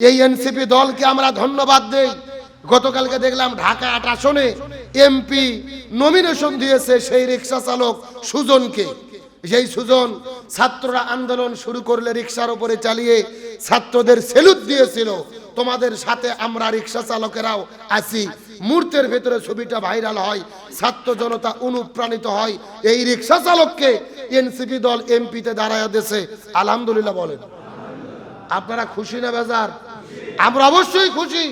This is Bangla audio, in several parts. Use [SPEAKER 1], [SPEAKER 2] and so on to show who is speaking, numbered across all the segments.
[SPEAKER 1] এই এনসিপি দলকে আমরা ধন্যবাদ দেই। গতকালকে দেখলাম ঢাকা ৮ আসনে এমপি নমিনেশন দিয়েছে সেই রিক্সা চালক সুজনকে। যেই সুজন ছাত্ররা আন্দোলন শুরু করলে রিক্সার উপরে চালিয়ে ছাত্রদের সেলুট দিয়েছিল। তোমাদের সাথে আমরা রিক্সা চালকেরাও আছি। মুহূর্তের ভেতরে ছবিটা ভাইরাল হয়, ছাত্র জনতা অনুপ্রাণিত হয়, এই রিক্সা চালককে এনসিপি দল এমপিতে দাঁড়ায় দিয়েছে। আলহামদুলিল্লাহ বলেন। আপনারা খুশি না বেজার? আমরা অবশ্যই খুশি।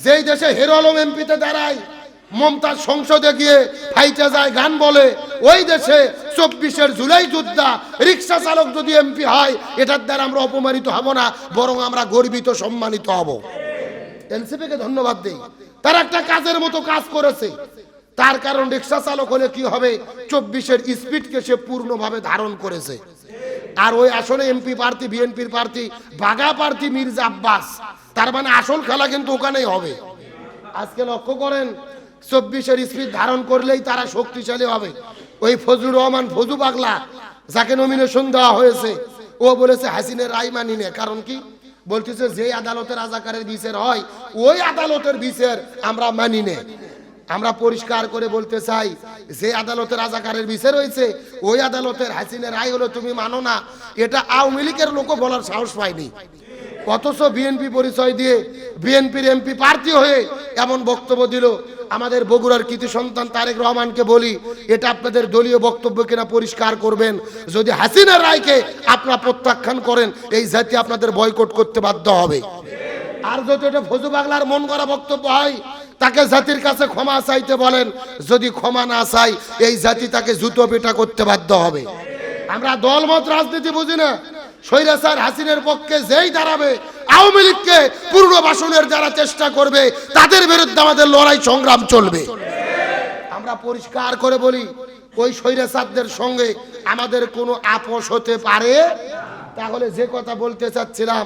[SPEAKER 1] যেই দেশে হিরো আলম এমপিতে দাঁড়ায়, মমতাজ সংসদে গিয়ে ফাইটে যায়, গান বলে, ওই দেশে 24 জুলাই যোদ্ধা রিক্সা চালক যদি এমপি হয়, এটার দ্বারা আমরা অপমানিত হব না, বরং আমরা গর্বিত সম্মানিত হব। এনসিপিকে ধন্যবাদ দেই, তারা একটা কাজের মতো কাজ করেছে। তার কারণ রিক্সা চালক হলে কি হবে, 24 স্পিডকে সে পূর্ণভাবে ধারণ করেছে। আর ওই আসলে এমপি প্রার্থী, বিএনপির প্রার্থী, বাগা প্রার্থী মির্জা আব্বাস। তার মানে আসল খেলা কিন্তু ওখানেই হবে। আজকে লক্ষ্য করেন, 24 স্পিড ধারণ করলেই তারা শক্তিশালী হবে। ওই ফজলুর রহমান ফজু পাগলা, যাকে নমিনেশন দেওয়া হয়েছে, ও বলেছে হাসিনের রায় মানি না। কারণ কি বলতেছে, যে আদালতের রাজাকারের বিচার হয় ওই আদালতের বিচার আমরা মানি না। আমরা পরিষ্কার করে বলতে চাই, যে আদালতের রাজাকারের বিচার হয়েছে ওই আদালতের হাসিনের রায় হলো তুমি মানো না, এটা আওয়ামী লীগের লোকও বলার সাহস পায়নি। অথচ বিএনপি পরিচয় দিয়ে বিএনপির এমপি প্রার্থী হয়ে এমন বক্তব্য দিল। আমাদের বগুড়ার কৃতি সন্তান তারেক রহমানকে বলি, এটা আপনাদের দলীয় বক্তব্য কিনা পরিষ্কার করবেন। যদি হাসিনার রায়কে আপনারা প্রত্যাখ্যান করেন, এই জাতি আপনাদের বয়কট করতে বাধ্য হবে। আর যদি এটা ফজু পাগলার মন করা বক্তব্য হয়, তাকে জাতির কাছে ক্ষমা চাইতে বলেন। যদি ক্ষমা না চাই, এই জাতি তাকে জুতো পেটা করতে বাধ্য হবে। আমরা দলমত রাজনীতি বুঝি না। স্বৈরাচার হাসিনের পক্ষে যেই দাঁড়াবে, আওয়ামী লীগকে পুনর্বাসনের যারা চেষ্টা করবে, তাদের বিরুদ্ধে আমাদের লড়াই সংগ্রাম চলবে। আমরা পরিষ্কার করে বলি, ওই স্বৈরাচারদের সঙ্গে আমাদের কোনো আপোষ হতে পারে। তাহলে যে কথা বলতে চাচ্ছিলাম,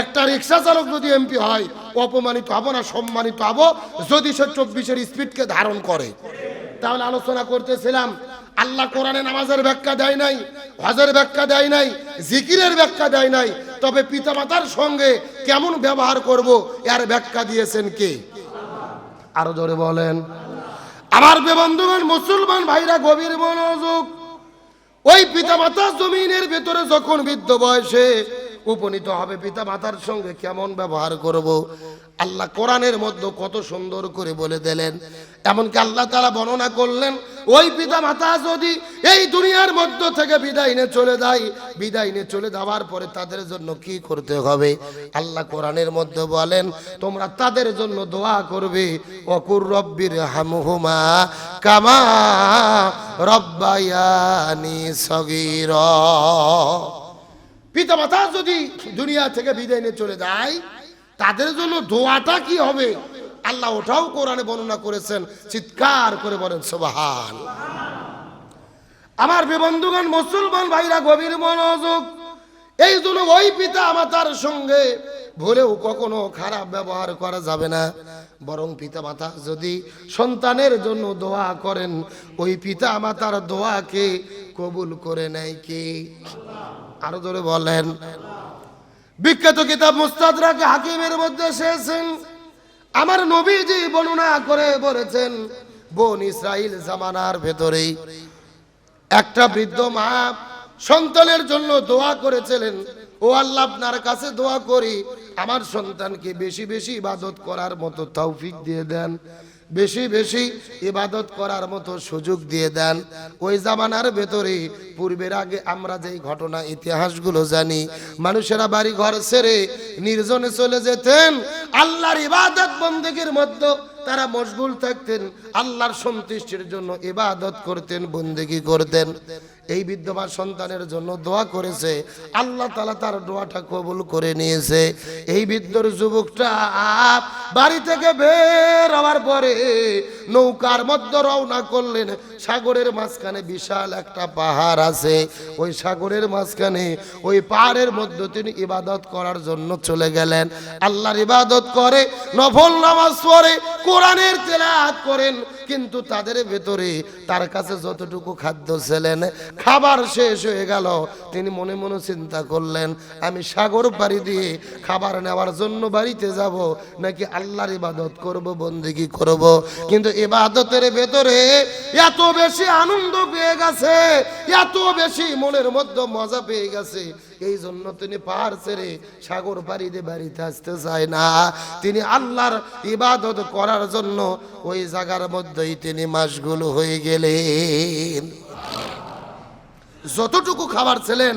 [SPEAKER 1] একটা রিক্সা চালক যদি এমপি হয়, অপমানিত হব না, সম্মানিত হব, যদি সে 24 স্পিডকে ধারণ করে। তাহলে আলোচনা করতেছিলাম, আল্লাহ কোরআনে নামাজের ব্যাখ্যা দেয় নাই, হজের ব্যাখ্যা দেয় নাই, জিকিরের ব্যাখ্যা দেয় নাই, তবে পিতামাতার সঙ্গে কেমন ব্যবহার করব এর ব্যাখ্যা দিয়েছেন কে? আরো জোরে বলেন। আমার বন্ধুগণ, মুসলমান ভাইরা গভীর মনোযোগ। ওই পিতামাতা জমিনের ভেতরে যখন বৃদ্ধ বয়সে উপনীত হবে, পিতামাতার সঙ্গে কেমন ব্যবহার করব, আল্লাহ কোরআনের মধ্যে কত সুন্দর করে বলে দিলেন। এমনকি আল্লাহ তাআলা বর্ণনা করলেন, ওই পিতামাতা যদি এই দুনিয়ার মধ্য থেকে বিদায় নিয়ে চলে যায়, বিদায় নিয়ে চলে যাওয়ার পরে তাদের জন্য কি করতে হবে? আল্লাহ কোরআনের মধ্যে বলেন, তোমরা তাদের জন্য দোয়া করবে, ওয়াকুর রব্বির হামহুমা কামা রব্বায়ানি সগীরা। পিতামাতা যদি দুনিয়া থেকে বিদায় নিয়ে চলে যায়, তাদের জন্য দোয়াটা কি হবে, আল্লাহ ওটাও কোরআনে বর্ণনা করেছেন। চিৎকার করে বলেন সুবহান। আমার বন্ধুগণ, মুসলমান ভাইরা গভীর মনোযোগ। এই জন্য ওই পিতা মাতার সঙ্গে ভুলেও কখনো খারাপ ব্যবহার করা যাবে না। বরং পিতা মাতা যদি সন্তানের জন্য দোয়া করেন, ওই পিতা মাতার দোয়াকে কবুল করে নেয় কে? আরো জোরে বলেন। বিখ্যাত কিতাব মুস্তাদরাক হাকিমের মধ্যে এসেছেন, আমার নবীজি বর্ণনা করে বলেছেন, বনি ইসরাইল জামানার ভেতরেই একটা বৃদ্ধ মা সন্তানের জন্য দোয়া করেছিলেন, ও আল্লাহ, আপনার কাছে দোয়া করি আমার সন্তানকে বেশি বেশি ইবাদত করার মতো তৌফিক দিয়ে দেন, বেশি বেশি ইবাদত করার মতো সুযোগ দিয়ে দেন। ওই জামানার ভেতরে পূর্বের আগে আমরা যেই ঘটনা ইতিহাসগুলো জানি, মানুষেরা বাড়ি ঘর ছেড়ে নির্জনে চলে যেতেন, আল্লাহর ইবাদত বন্দেগীর মধ্যে তারা মশগুল থাকতেন, আল্লাহর সন্তুষ্টির জন্য ইবাদত করতেন, বন্দেগী করতেন। এই বিদ্যমান সন্তানের জন্য দোয়া করেছে, আল্লাহ তাআলা তার দোয়াটা কবুল করে নিয়েছে। এই বৃদ্ধর যুবকটা বাড়ি থেকে বের হওয়ার পরে নৌকার মধ্যে রওনা করলেন। সাগরের মাঝখানে বিশাল একটা পাহাড় আছে, ওই সাগরের মাঝখানে ওই পাহাড়ের মধ্যে তিনি ইবাদত করার জন্য চলে গেলেন। আল্লাহর ইবাদত করে, নফল নামাজ পড়ে, কোরআনের তেলাওয়াত করেন, কিন্তু তাদের ভেতরে তার কাছে যতটুকু খাদ্য ছিলেন, খাবার শেষ হয়ে গেল। তিনি মনে মনে চিন্তা করলেন, আমি সাগর পাড়ি দিয়ে খাবার নেওয়ার জন্য বাড়িতে যাব, নাকি আল্লাহর ইবাদত করব, বন্দেগী করব। কিন্তু ইবাদতের ভেতরে এত বেশি আনন্দ পেয়ে গেছে, এত বেশি মনের মধ্যে মজা পেয়ে গেছে, এই জন্য তিনি পাহাড় ছেড়ে সাগর পাড়ি দিয়ে বাড়িতে আসতে চায় না। তিনি আল্লাহর ইবাদত করার জন্য ওই জায়গার মধ্যেই তিনি মাসগুল হয়ে গেলেন। যতটুকু খাবার ছিলেন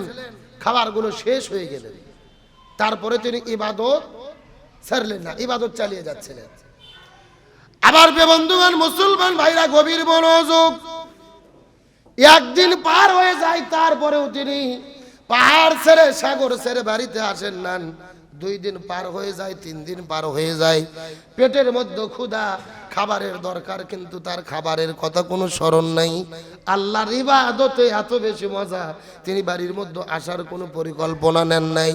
[SPEAKER 1] খাবারগুলো শেষ হয়ে গেলেন। তারপরে তিনি ইবাদত ছাড়লেন না, ইবাদত চালিয়ে যাচ্ছিলেন। আবার বন্ধুগণ, মুসলমান ভাইরা গভীর মনোযোগ, একদিন পার হয়ে যায়, তারপরেও তিনি পাহাড় ছেড়ে সাগর ছেড়ে বাড়িতে আসেন না। 2 দিন পার হয়ে যায়, 3 দিন পার হয়ে যায়, পেটের মধ্যে ক্ষুধা, খাবারের দরকার, কিন্তু তার খাবারের কথা কোনো স্মরণ নাই। আল্লাহর ইবাদতে এত বেশি মজা, তিনি বাড়ির মধ্যে আসার কোনো পরিকল্পনা নেন নাই।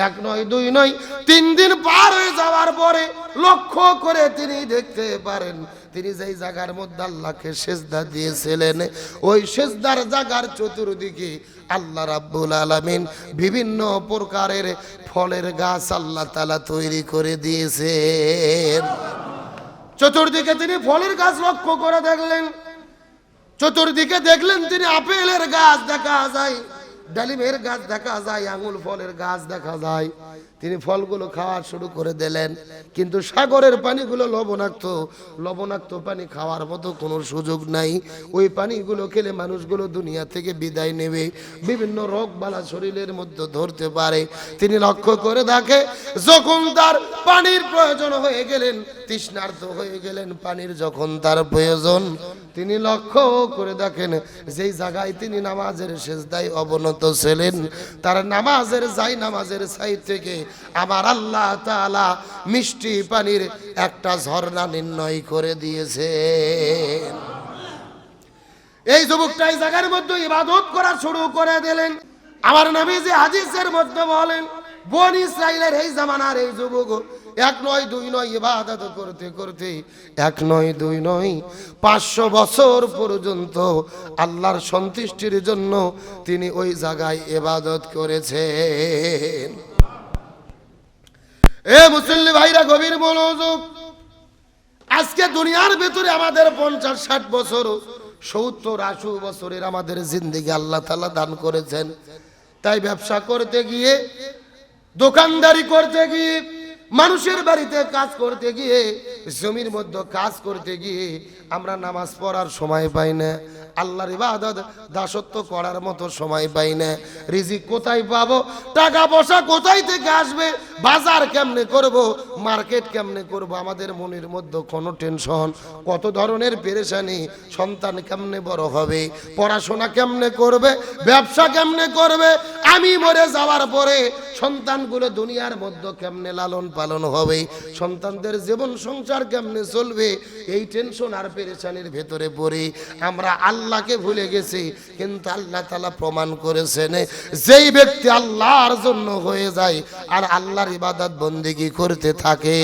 [SPEAKER 1] 1 নয় 2 নয় 3 দিন পার হয়ে যাওয়ার পরে লক্ষ্য করে তিনি দেখতে পারেন, তিনি যেই জায়গার মধ্যে আল্লাহকে সেজদা দিয়েছিলেন, ওই সেজদার জায়গার চতুর্দিকে আল্লাহ রাব্বুল আলামিন বিভিন্ন প্রকারের ফলের গাছ আল্লাহ তাআলা তৈরি করে দিয়েছেন। চতুর্দিকে তিনি ফলের গাছ লক্ষ্য করে দেখলেন। চতুর্দিকে দেখলেন তিনি আপেলের গাছ দেখা যায়, ডালিমের গাছ দেখা যায়, আঙুর ফলের গাছ দেখা যায়। তিনি ফলগুলো খাওয়া শুরু করে দিলেন। কিন্তু সাগরের পানিগুলো লবণাক্ত, লবণাক্ত পানি খাওয়ার মতো কোনো সুযোগ নাই। ওই পানিগুলো খেলে মানুষগুলো দুনিয়া থেকে বিদায় নেবে, বিভিন্ন রোগ বালা শরীরের মধ্যে ধরতে পারে। তিনি লক্ষ্য করে দেখে, যখন তার পানির প্রয়োজন হয়ে গেলেন, তৃষ্ণার্ত হয়ে গেলেন, পানির যখন তার প্রয়োজন, তিনি লক্ষ্য করে দেখেন যেই জায়গায় তিনি নামাজের সেজদায় অবনত ছিলেন, তার নামাজের নামাজের সাইড থেকে আমার আল্লাহ তাআলা মিষ্টি পানির একটা ঝর্ণা নির্ণয় করে দিয়েছেন। এই যুবকটা এই জায়গার মধ্যে ইবাদত করা শুরু করে দিলেন। আমার নবীজি হাদিসের মধ্যে বলেন, বনি ইসরাইলের এই জামানার এই যুবক 1 নয় 2 নয় ইবাদত করতে করতে 1 নয় 2 নয় 500 বছর পর্যন্ত আল্লাহর সন্তুষ্টির জন্য তিনি ওই জায়গায় ইবাদত করেছেন। এ মুসল্লি ভাইরা গভীর মনোযোগ, আজকে দুনিয়ার ভিতরে আমাদের 50-60 বছর, 70-80 বছরের আমাদের জিন্দেগি আল্লাহ তাআলা দান করেছেন। তাই ব্যবসা করতে গিয়ে, দোকানদারি করতে গিয়ে, মানুষের বাড়িতে কাজ করতে গিয়ে, জমির মধ্যে কাজ করতে গিয়ে আমরা নামাজ পড়ার সময় পাই না, আল্লাহর ইবাদত দাসত্ব করার মতো সময় পাই না। রিজিক কোথায় পাবো, টাকা পয়সা কোথায় থেকে আসবে, বাজার কেমনে করব, মার্কেট কেমনে করব, আমাদের মনের মধ্যে কোনো টেনশন, কত ধরনের পেরেশানি, সন্তান কেমনে বড় হবে, পড়াশোনা কেমনে করবে, ব্যবসা কেমনে করবে, আমি মরে যাওয়ার পরে সন্তানগুলো দুনিয়ার মধ্যে কেমনে লালন পালন হবে, সন্তানদের জীবন সংসার কেমনে চলবে, এই টেনশন আর পেরেশানির ভেতরে পড়ে আমরা আল্লাহকে ভুলে গেছি। কিন্তু আল্লাহ তাআলা প্রমাণ করেছেন, যেই ব্যক্তি আল্লাহর জন্য হয়ে যায় আর আল্লাহর ইবাদত বন্দেগী করতে থাকে,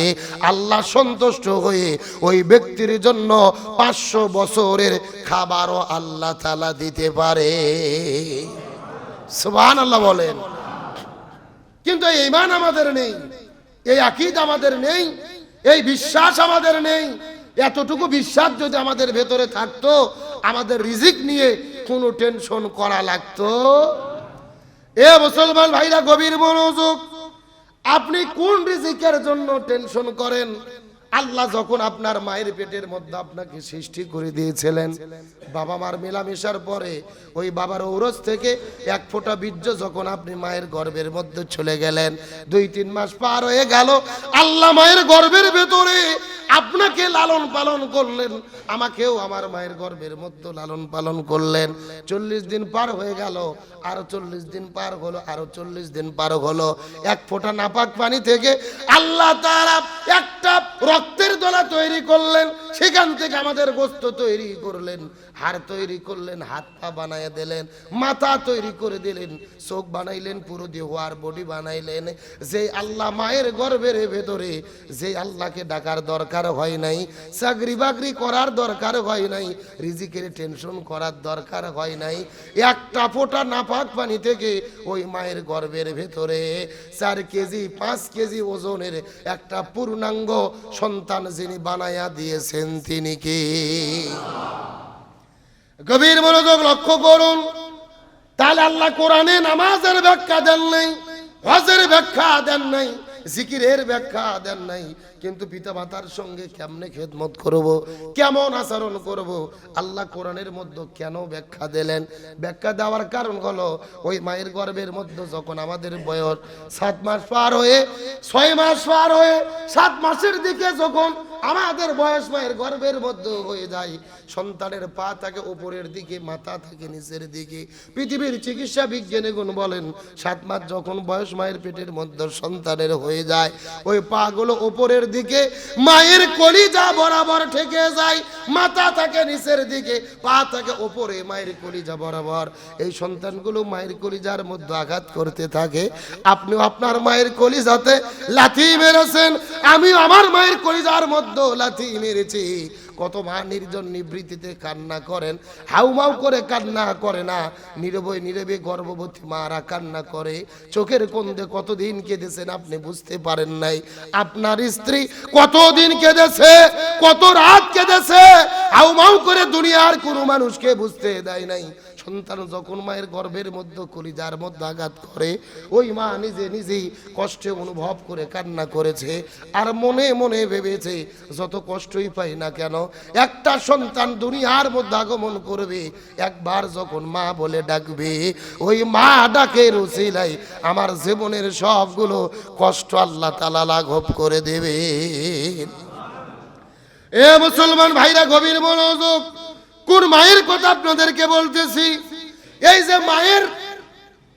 [SPEAKER 1] আল্লাহ সন্তুষ্ট হয়ে ওই ব্যক্তির জন্য 500 বছরের খাবারও আল্লাহ তাআলা দিতে পারে। সুবহানাল্লাহ বলেন। কিন্তু এই ঈমান আমাদের নেই, এই আকীদা আমাদের নেই, এই বিশ্বাস আমাদের নেই। এতটুকু বিশ্বাস যদি আমাদের ভেতরে থাকতো, আমাদের রিজিক নিয়ে কোনো টেনশন করা লাগতো। এ মুসলমান ভাইরা গভীর মনোযোগ, আপনি কোন রিজিকের জন্য টেনশন করেন? আল্লাহ যখন আপনার মায়ের পেটের মধ্যে আপনাকে সৃষ্টি করে দিয়েছিলেন, বাবা মার মেলামেশার পরে ওই বাবার ঔরস থেকে 1 ফোঁটা বীর্য যখন আপনি মায়ের গর্ভের মধ্যে চলে গেলেন, 2-3 মাস পার হয়ে গেল, আল্লাহ মায়ের গর্ভের ভেতরে আপনাকে লালন পালন করলেন, আমাকেও আমার মায়ের গর্ভের মধ্যে লালন পালন করলেন। 40 দিন পার হয়ে গেল, আরো 40 দিন পার হলো, আরো 40 দিন পার হলো, 1 ফোঁটা নাপাক পানি থেকে আল্লাহ তাআলা একটা রক্তের দলা তৈরি করলেন, সেখান থেকে আমাদের গোস্ত তৈরি করলেন, হাড় তৈরি করলেন, হাত পা বানায় দিলেন, মাথা তৈরি করে দিলেন, চোখ বানাইলেন, পুরো দেহ আর বডি বানাইলেন। যে আল্লাহ মায়ের গর্ভের ভেতরে, যে আল্লাহকে ডাকার দরকার হয় নাই, চাকরি বাকরি করার দরকার হয় নাই, রিজিকের টেনশন করার দরকার হয় নাই, একটা ফোঁটা নাপাক পানি থেকে ওই মায়ের গর্ভের ভেতরে 4 কেজি 5 কেজি ওজনের একটা পূর্ণাঙ্গ সন্তান যিনি বানায়া দিয়েছেন তিনি কে? গভীর মনোযোগ লক্ষ্য করুন। তাহলে আল্লাহ কোরআনে নামাজের ব্যাখ্যা দেন নাই, হজের ব্যাখ্যা দেন নাই, জিকিরের ব্যাখ্যা দেন নাই, কিন্তু পিতা মাতার সঙ্গে কেমনে খেদমত করব, কেমন আচরণ করব, আল্লাহ কোরআনের মধ্যে কেন ব্যাখ্যা দিলেন? ব্যাখ্যা দেওয়ার কারণ হলো ওই মায়ের গর্ভের মধ্যে যখন আমাদের বয়স 7 মাস পার হয়ে 6 মাস পার হয়ে 7 মাসের দিকে যখন আমাদের বয়স মায়ের গর্ভের মধ্যে হয়ে যায়, সন্তানের পা থাকে উপরের দিকে, মাথা থাকে নিচের দিকে। পৃথিবীর চিকিৎসা বিজ্ঞানী গুণ বলেন 7 মাস যখন বয়স মায়ের পেটের মধ্যে সন্তানের হয়ে যায়, ওই পা গুলো উপরের দিকে মায়ের কলিজা বরাবর ঠেকে যায়, মাথা থাকে নিচের দিকে, পা থাকে উপরে মায়ের কলিজা বরাবর। এই সন্তানগুলো মায়ের কলিজার মধ্যে আঘাত করতে থাকে। আপনিও আপনার মায়ের কলিজাতে লাথি মেরেছেন, আমিও আমার মায়ের কলিজার মধ্যে লাথি মেরেছি। কত মা নির্জন নিবৃত্তিতে কান্না করেন, হাউমাউ করে কান্না করে না, নীরবে নীরবে গর্ভবতী মারা কান্না করে। চোখের কোণে কতদিন কেঁদেছেন আপনি বুঝতে পারেন নাই। আপনার স্ত্রী কতদিন কেঁদেছে, কত রাত কেঁদেছে, হাউমাউ করে দুনিয়ার কোনো মানুষকে বুঝতে দেয় নাই। সন্তান যখন মায়ের গর্ভের মধ্যে কলিজার মধ্যে আঘাত করে, ওই মা নিজে নিজেই কষ্টে অনুভব করে কান্না করেছে, আর মনে মনে ভেবেছে যত কষ্টই পাই না কেন, একটা সন্তান দুনিয়ার মধ্যে আগমন করবে, একবার যখন মা বলে ডাকবে, ওই মা ডাকের উসিলায় আমার জীবনের সবগুলো কষ্ট আল্লাহ তাআলা লাঘব করে দেবে। এ মুসলমান ভাইরা, গভীর মনোযোগ। কোন মায়ের কথা আপনাদেরকে বলতেছি? এই যে মায়ের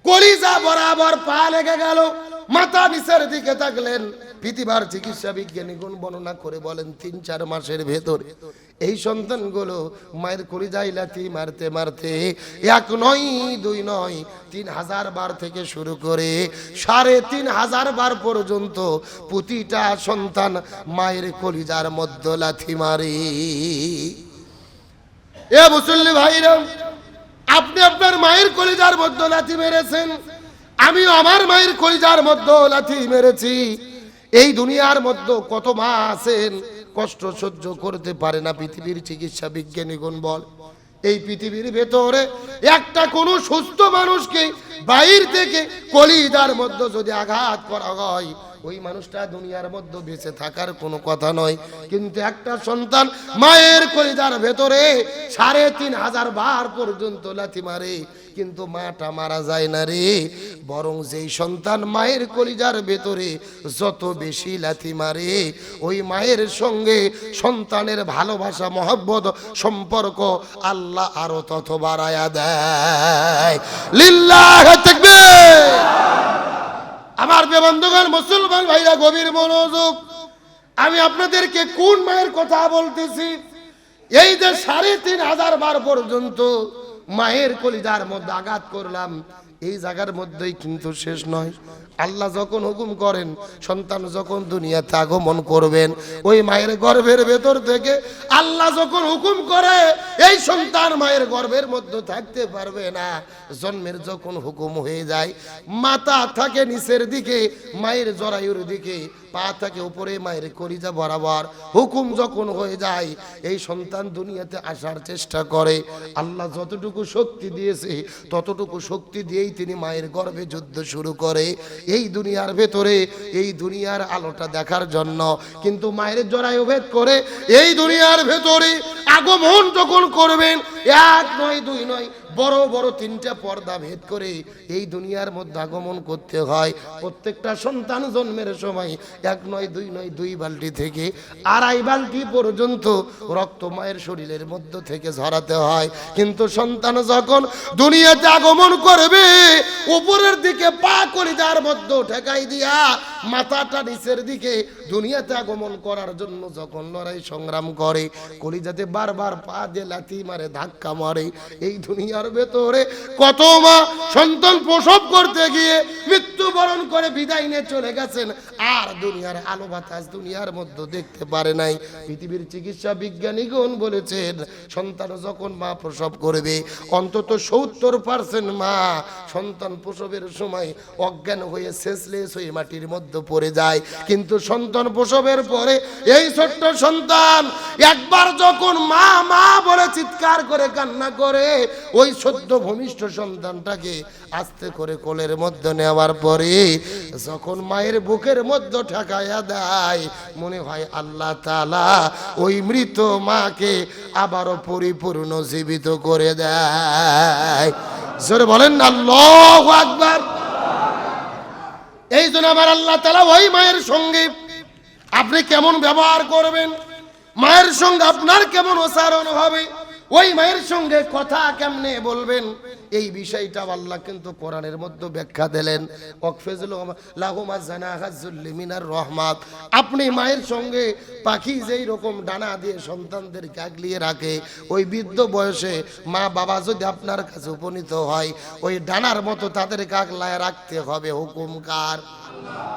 [SPEAKER 1] কলিজা বরাবর পা লেগে গেল, মাথা নিচের দিকে থাকলেন, পৃথিবীর চিকিৎসা বিজ্ঞানীগণ বর্ণনা করে বলেন 3-4 মাসের ভেতরে এই সন্তানগুলো মায়ের কলিজায় লাথি মারতে মারতে 1 নয় 2 নয় 3000 বার থেকে শুরু করে 3500 বার পর্যন্ত প্রতিটা সন্তান মায়ের কলিজার মধ্যে লাথি মারে। এ মুসল্লি ভাইরা, আপনি আপনার মায়ের কলিজার মধ্যে লাথি মেরেছেন, আমিও আমার মায়ের কলিজার মধ্যে লাথি মেরেছি। এই দুনিয়ার মধ্যে কত মা আছেন কষ্ট সহ্য করতে পারে না। পৃথিবীর চিকিৎসা বিজ্ঞানীগণ বল, এই পৃথিবীর ভেতরে একটা কোনো সুস্থ মানুষকে বাইরে থেকে কলিজার মধ্যে যদি আঘাত করা হয়, ওই মানুষটা দুনিয়ার মধ্যে বেঁচে থাকার কোনো কথা নয়। কিন্তু একটা সন্তান মায়ের কলিজার ভেতরে 3500 বার পর্যন্ত লাথি মারে, কিন্তু মাটা মারা যায় না রে। বরং যেই সন্তান মায়ের কলিজার ভেতরে যত বেশি লাথি মারে, ওই মায়ের সঙ্গে সন্তানের ভালোবাসা মহব্বত সম্পর্ক আল্লাহ আরো তত বাড়ায়া দেয়। লিল্লাহি তাকবীর। আমার বন্ধুগণ, মুসলমান ভাইরা, গভীর মনোযোগ। আমি আপনাদেরকে কোন মায়ের কথা বলতেছি? এই যে 3500 বার পর্যন্ত মায়ের কলিজার মধ্যে আঘাত করলাম, এই জায়গার মধ্যেই কিন্তু শেষ নয়। আল্লাহ যখন হুকুম করেন সন্তান যখন দুনিয়াতে আগমন করবেন, ওই মায়ের গর্ভের ভেতর থেকে আল্লাহ যখন হুকুম করে এই সন্তান মায়ের গর্ভের মধ্যে থাকতে পারবে না, জন্মের যখন হুকুম হয়ে যায়, মাথা থাকে নিচের দিকে মায়ের জরায়ুর দিকে, পা থাকে উপরে মায়ের কলিজা বরাবর, হুকুম যখন হয়ে যায় এই সন্তান দুনিয়াতে আসার চেষ্টা করে। আল্লাহ যতটুকু শক্তি দিয়েছে ততটুকু শক্তি দিয়েই তিনি মায়ের গর্ভে যুদ্ধ শুরু করে এই দুনিয়ার ভেতরে, এই দুনিয়ার আলোটা দেখার জন্য। কিন্তু মায়ের জরায়ু ভেদ করে এই দুনিয়ার ভেতরে আগমন যখন করবেন, 1 নয় 2 নয়, বড় বড় 3টা পর্দা ভেদ করে এই দুনিয়ার মধ্যে আগমন করতে হয়। প্রত্যেকটা সন্তান জন্মের সময় 1 নয় 2 নয় 2 বালতি থেকে 2.5 বালতি পর্যন্ত রক্ত মায়ের শরীরের মধ্যে থেকে ঝরাতে হয়। কিন্তু সন্তান যখন দুনিয়াতে আগমন করবে, উপরের দিকে পা কলিজার মধ্যে ঠেকাই দিয়া মাথাটা নিচের দিকে দুনিয়াতে আগমন করার জন্য যখন লড়াই সংগ্রাম করে, কলিজাতে বারবার পা দিয়ে লাথি মারে, ধাক্কা মারে। এই দুনিয়ার ভেতরে কত মা সন্তান প্রসব করতে গিয়ে মৃত্যুবরণ করে বিদায় নিয়ে চলে গেছেন, আর দুনিয়ার আলো বাতাস দুনিয়ার মধ্যে দেখতে পারে নাই। পৃথিবীর চিকিৎসা বিজ্ঞানীগণ বলেছেন, সন্তান যখন মা প্রসব করবে অন্তত 70% মা সন্তান প্রসবের সময় অজ্ঞান হয়ে সেন্সলেস হয়ে মাটির মধ্যে পড়ে যায়। কিন্তু সন্তান প্রসবের পরে এই ছোট্ট সন্তান একবার যখন মা মা বলে চিৎকার করে কান্না করে, ওই সদ্য ভূমিষ্ঠ সন্তানটাকে আস্তে করে কোলের মধ্যে নেওয়ার পরে যখন মায়ের বুকের মধ্যে ঠেকাইয়া দেয়, মনে হয় আল্লাহ তাআলা ওই মৃত মাকে আবারও পরিপূর্ণ জীবিত করে দেয়। জোরে বলেন না আল্লাহু আকবার। এই জন্য আমার আল্লাহ তাআলা ওই মায়ের সঙ্গে আপনি কেমন ব্যবহার করবেন, মায়ের সঙ্গে আপনার কেমন আচরণ হবে, ওই মায়ের সঙ্গে কথা কেমনে বলবেন, এই বিষয়টা আল্লাহ কিন্তু কোরআনের মধ্যে ব্যাখ্যা দিলেন। আপনি মায়ের সঙ্গে পাখি যেই রকম ডানা দিয়ে সন্তানদেরকে আগলিয়ে রাখে, ওই বৃদ্ধ বয়সে মা বাবা যদি আপনার কাছে উপনীত হয়, ওই ডানার মতো তাদেরকে আগলায় রাখতে হবে। হুকুম কার?